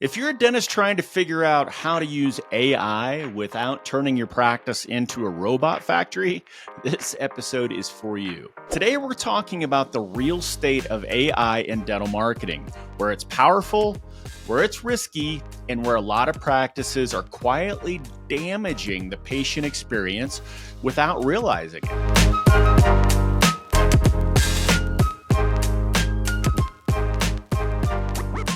If you're a dentist trying to figure out how to use AI without turning your practice into a robot factory, this episode is for you. Today, we're talking about the real state of AI in dental marketing, where it's powerful, where it's risky, and where a lot of practices are quietly damaging the patient experience without realizing it.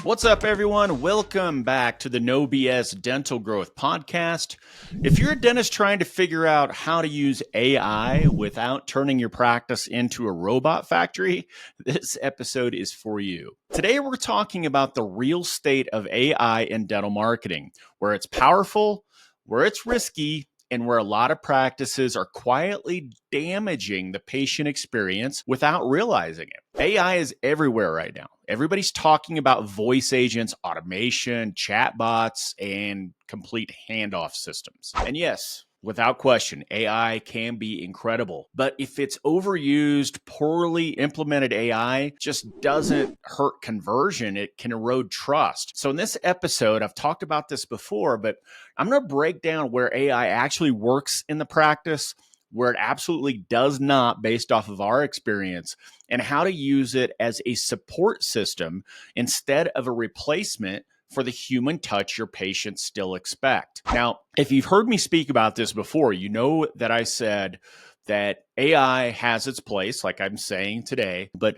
What's up, everyone? Welcome back to the No BS Dental Growth Podcast. If you're a dentist trying to figure out how to use AI without turning your practice into a robot factory, this episode is for you. Today, we're talking about the real state of AI in dental marketing, where it's powerful, where it's risky, and where a lot of practices are quietly damaging the patient experience without realizing it. AI is everywhere right now. Everybody's talking about voice agents, automation, chatbots, and complete handoff systems. And yes, without question, AI can be incredible. But if it's overused, poorly implemented AI just doesn't hurt conversion. It can erode trust. So in this episode, I've talked about this before, but I'm going to break down where AI actually works in the practice, where it absolutely does not based off of our experience, and how to use it as a support system instead of a replacement for the human touch your patients still expect. Now, if you've heard me speak about this before, you know that I said that AI has its place, like I'm saying today, but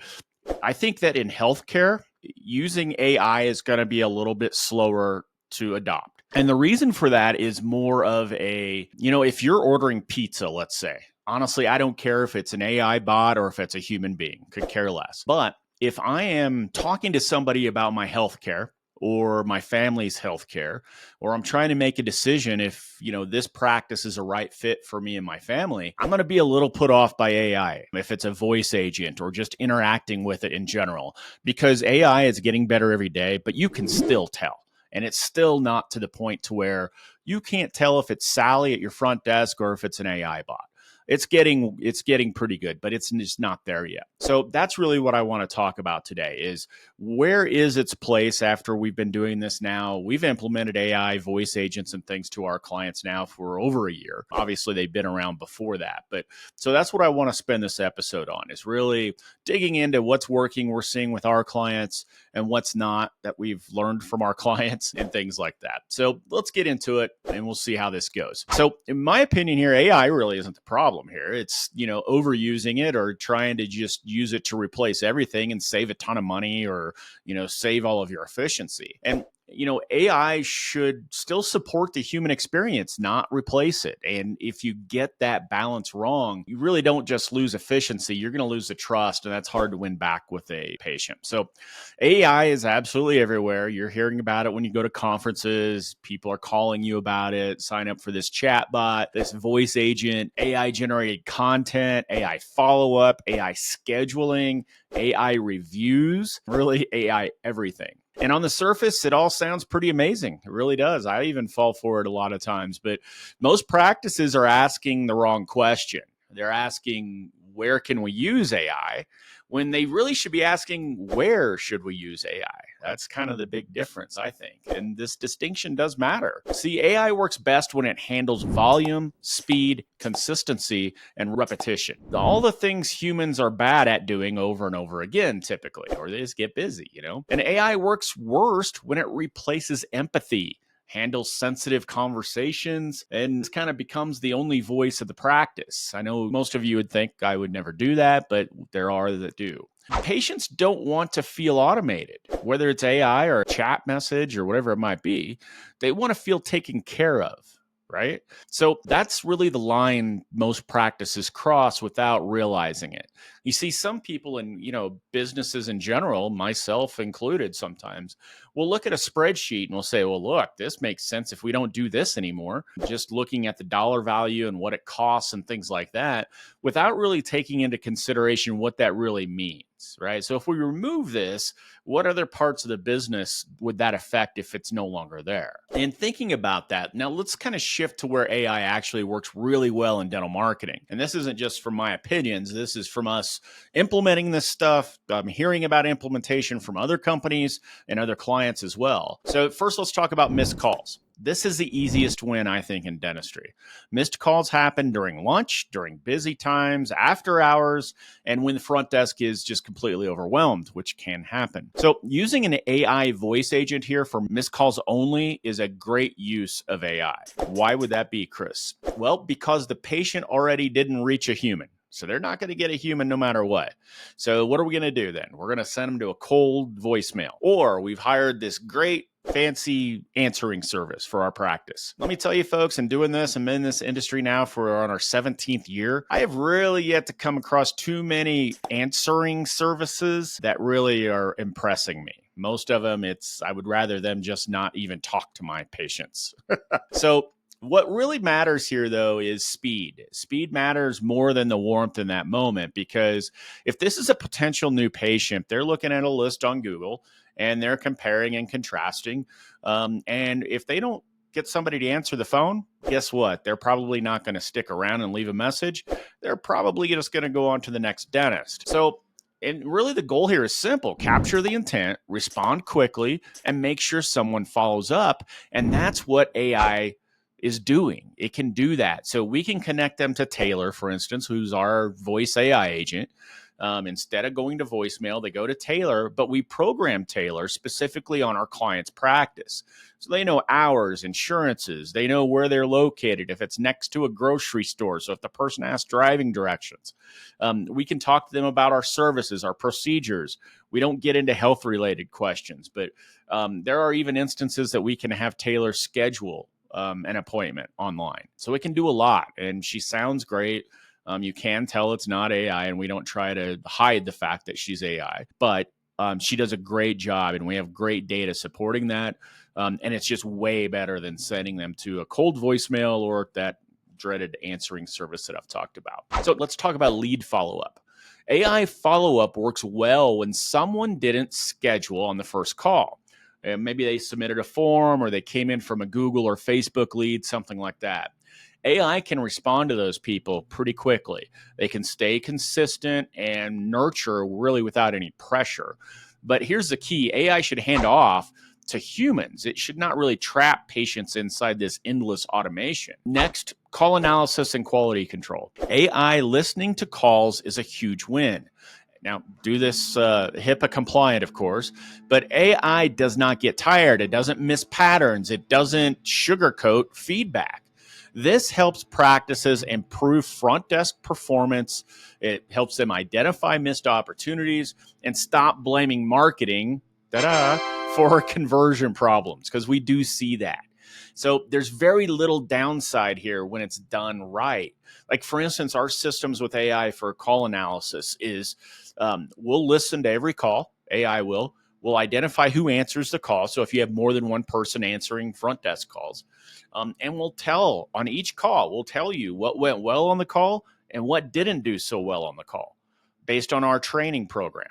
I think that in healthcare, using AI is going to be a little bit slower to adopt. And the reason for that is more of a, if you're ordering pizza, let's say, honestly, I don't care if it's an AI bot or if it's a human being, could care less. But if I am talking to somebody about my healthcare or my family's healthcare, or I'm trying to make a decision if, this practice is a right fit for me and my family, I'm going to be a little put off by AI if it's a voice agent or just interacting with it in general, because AI is getting better every day, but you can still tell. And it's still not to the point to where you can't tell if it's Sally at your front desk or if it's an AI bot. It's getting pretty good, but it's just not there yet. So that's really what I want to talk about today is where is its place after we've been doing this now? We've implemented AI voice agents and things to our clients now for over a year. Obviously, they've been around before that. But so that's what I want to spend this episode on, is really digging into what's working we're seeing with our clients and what's not that we've learned from our clients and things like that. So let's get into it and we'll see how this goes. So in my opinion here, AI really isn't the problem here. It's, overusing it or trying to just use it to replace everything and save a ton of money or, save all of your efficiency. And AI should still support the human experience, not replace it. And if you get that balance wrong, you really don't just lose efficiency, you're going to lose the trust, and that's hard to win back with a patient. So AI is absolutely everywhere. You're hearing about it when you go to conferences. People are calling you about it. Sign up for this chat bot, this voice agent, AI generated content, AI follow-up, AI scheduling, AI reviews, really AI everything. And on the surface, it all sounds pretty amazing. It really does. I even fall for it a lot of times. But most practices are asking the wrong question. They're asking, where can we use AI? When they really should be asking, where should we use AI? That's kind of the big difference, I think. And this distinction does matter. See, AI works best when it handles volume, speed, consistency, and repetition. All the things humans are bad at doing over and over again, typically, or they just get busy, And AI works worst when it replaces empathy, handles sensitive conversations, and kind of becomes the only voice of the practice. I know most of you would think I would never do that, but there are that do. Patients don't want to feel automated, whether it's AI or a chat message or whatever it might be. They want to feel taken care of. Right? So that's really the line most practices cross without realizing it. You see, some people in, businesses in general, myself included sometimes, will look at a spreadsheet and will say, well, look, this makes sense if we don't do this anymore. Just looking at the dollar value and what it costs and things like that without really taking into consideration what that really means. Right? So if we remove this, what other parts of the business would that affect if it's no longer there? And thinking about that, now let's kind of shift to where AI actually works really well in dental marketing. And this isn't just from my opinions. This is from us else implementing this stuff. I'm hearing about implementation from other companies and other clients as well. So first, let's talk about missed calls. This is the easiest win, I think, in dentistry. Missed calls happen during lunch, during busy times, after hours, and when the front desk is just completely overwhelmed, which can happen. So using an AI voice agent here for missed calls only is a great use of AI. Why would that be, Chris? Well, because the patient already didn't reach a human. So they're not going to get a human no matter what. So what are we going to do then? We're going to send them to a cold voicemail. Or we've hired this great fancy answering service for our practice. Let me tell you, folks, in doing this, I'm in this industry now for on our 17th year. I have really yet to come across too many answering services that really are impressing me. Most of them, I would rather them just not even talk to my patients. So what really matters here, though, is speed. Speed matters more than the warmth in that moment, because if this is a potential new patient, they're looking at a list on Google and they're comparing and contrasting. And if they don't get somebody to answer the phone, guess what? They're probably not going to stick around and leave a message. They're probably just going to go on to the next dentist. So, and really the goal here is simple: capture the intent, respond quickly, and make sure someone follows up. And that's what AI is doing. It can do that. So we can connect them to Taylor, for instance, who's our voice AI agent. Instead of going to voicemail, they go to Taylor, but we program Taylor specifically on our client's practice. So they know hours, insurances, they know where they're located, if it's next to a grocery store. So if the person asks driving directions, we can talk to them about our services, our procedures. We don't get into health related questions, but there are even instances that we can have Taylor schedule an appointment online. So it can do a lot, and she sounds great. You can tell it's not AI, and we don't try to hide the fact that she's AI, but she does a great job, and we have great data supporting that. And it's just way better than sending them to a cold voicemail or that dreaded answering service that I've talked about. So let's talk about lead follow-up. AI follow-up works well when someone didn't schedule on the first call. And maybe they submitted a form, or they came in from a Google or Facebook lead, something like that. AI can respond to those people pretty quickly. They can stay consistent and nurture really without any pressure. But here's the key: AI should hand off to humans. It should not really trap patients inside this endless automation. Next, call analysis and quality control. AI listening to calls is a huge win. Now, do this HIPAA compliant, of course, but AI does not get tired. It doesn't miss patterns. It doesn't sugarcoat feedback. This helps practices improve front desk performance. It helps them identify missed opportunities and stop blaming marketing for conversion problems, because we do see that. So there's very little downside here when it's done right. Like, for instance, our systems with AI for call analysis is we'll listen to every call. AI will. We'll identify who answers the call. So if you have more than one person answering front desk calls, and we'll tell on each call, we'll tell you what went well on the call and what didn't do so well on the call based on our training program.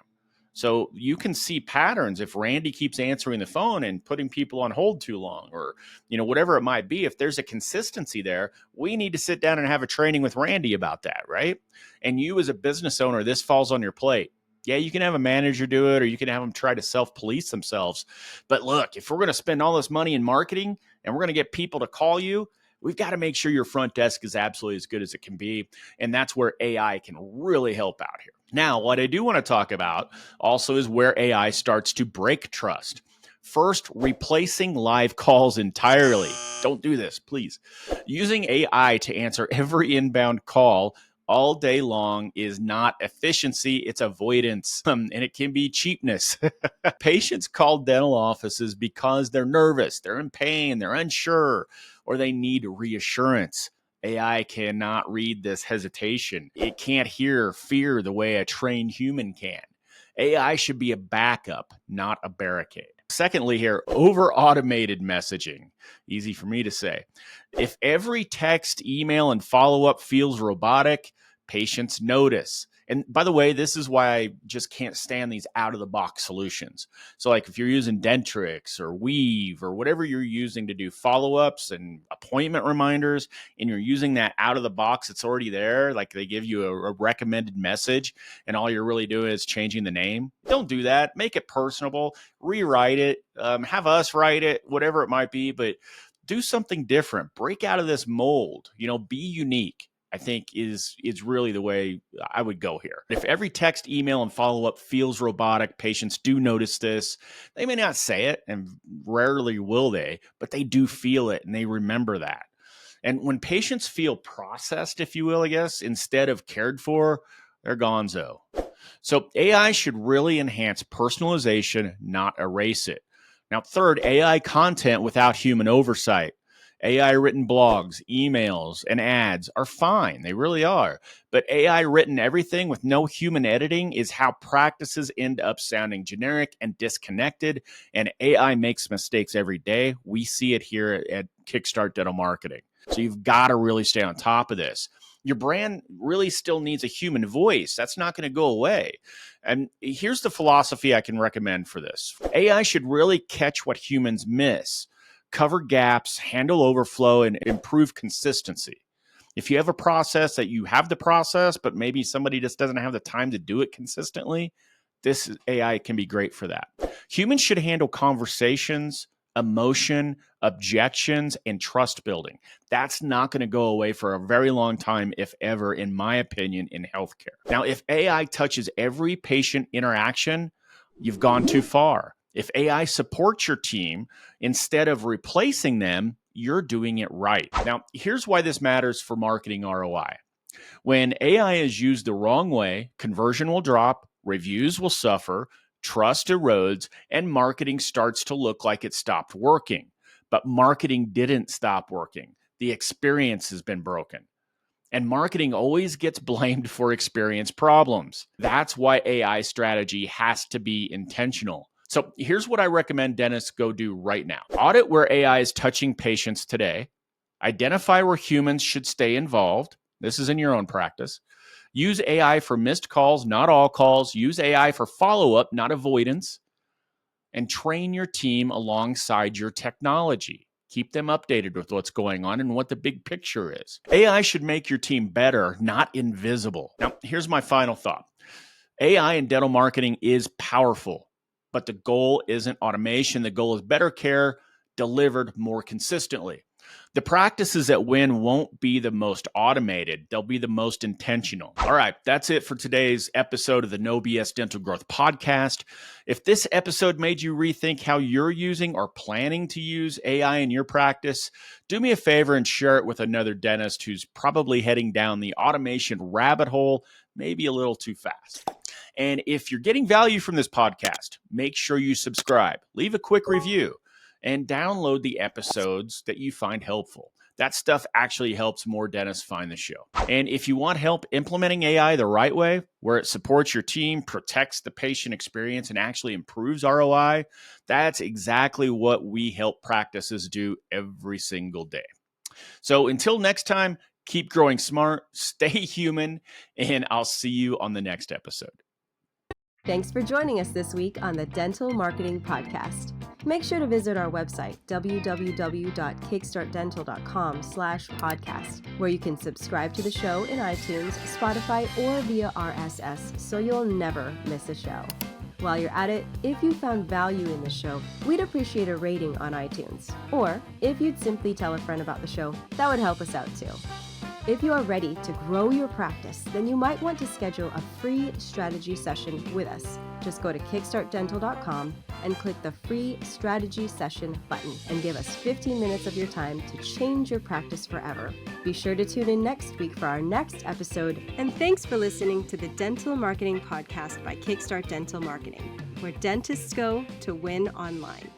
So you can see patterns if Randy keeps answering the phone and putting people on hold too long, or whatever it might be. If there's a consistency there, we need to sit down and have a training with Randy about that, right? And you as a business owner, this falls on your plate. Yeah, you can have a manager do it, or you can have them try to self-police themselves. But look, if we're going to spend all this money in marketing and we're going to get people to call you, we've got to make sure your front desk is absolutely as good as it can be. And that's where AI can really help out here. Now, what I do want to talk about also is where AI starts to break trust. First, replacing live calls entirely. Don't do this, please. Using AI to answer every inbound call all day long is not efficiency, it's avoidance, and it can be cheapness. Patients call dental offices because they're nervous, they're in pain, they're unsure, or they need reassurance. AI cannot read this hesitation. It can't hear fear the way a trained human can. AI should be a backup, not a barricade. Secondly here, over-automated messaging. Easy for me to say. If every text, email, and follow-up feels robotic, patients notice. And by the way, this is why I just can't stand these out-of-the-box solutions. So like if you're using Dentrix or Weave or whatever you're using to do follow-ups and appointment reminders, and you're using that out-of-the-box, it's already there, like they give you a recommended message, and all you're really doing is changing the name. Don't do that. Make it personable. Rewrite it. Have us write it, whatever it might be, but do something different. Break out of this mold. Be unique. I think is really the way I would go here. If every text, email, and follow-up feels robotic, patients do notice this. They may not say it, and rarely will they, but they do feel it, and they remember that. And when patients feel processed, if you will, I guess, instead of cared for, they're gonzo. So AI should really enhance personalization, not erase it. Now, third, AI content without human oversight. AI written blogs, emails, and ads are fine. They really are. But AI written everything with no human editing is how practices end up sounding generic and disconnected. And AI makes mistakes every day. We see it here at Kickstart Dental Marketing. So you've got to really stay on top of this. Your brand really still needs a human voice. That's not going to go away. And here's the philosophy I can recommend for this. AI should really catch what humans miss, cover gaps, handle overflow, and improve consistency. If you have a process that you have the process, but maybe somebody just doesn't have the time to do it consistently, this AI can be great for that. Humans should handle conversations, emotion, objections, and trust building. That's not going to go away for a very long time, if ever, in my opinion, in healthcare. Now, if AI touches every patient interaction, you've gone too far. If AI supports your team instead of replacing them, you're doing it right. Now, here's why this matters for marketing ROI. When AI is used the wrong way, conversion will drop, reviews will suffer, trust erodes, and marketing starts to look like it stopped working. But marketing didn't stop working. The experience has been broken. And marketing always gets blamed for experience problems. That's why AI strategy has to be intentional. So here's what I recommend dentists go do right now. Audit where AI is touching patients today. Identify where humans should stay involved. This is in your own practice. Use AI for missed calls, not all calls. Use AI for follow-up, not avoidance. And train your team alongside your technology. Keep them updated with what's going on and what the big picture is. AI should make your team better, not invisible. Now, here's my final thought. AI in dental marketing is powerful, but the goal isn't automation. The goal is better care delivered more consistently. The practices that win won't be the most automated. They'll be the most intentional. All right, that's it for today's episode of the No BS Dental Growth Podcast. If this episode made you rethink how you're using or planning to use AI in your practice, do me a favor and share it with another dentist who's probably heading down the automation rabbit hole, maybe a little too fast. And if you're getting value from this podcast, make sure you subscribe, leave a quick review, and download the episodes that you find helpful. That stuff actually helps more dentists find the show. And if you want help implementing AI the right way, where it supports your team, protects the patient experience, and actually improves ROI, that's exactly what we help practices do every single day. So until next time, keep growing smart, stay human, and I'll see you on the next episode. Thanks for joining us this week on the Dental Marketing Podcast. Make sure to visit our website, www.kickstartdental.com/podcast, where you can subscribe to the show in iTunes, Spotify, or via RSS, so you'll never miss a show. While you're at it, if you found value in the show, we'd appreciate a rating on iTunes. Or if you'd simply tell a friend about the show, that would help us out too. If you are ready to grow your practice, then you might want to schedule a free strategy session with us. Just go to kickstartdental.com and click the free strategy session button and give us 15 minutes of your time to change your practice forever. Be sure to tune in next week for our next episode. And thanks for listening to the Dental Marketing Podcast by Kickstart Dental Marketing, where dentists go to win online.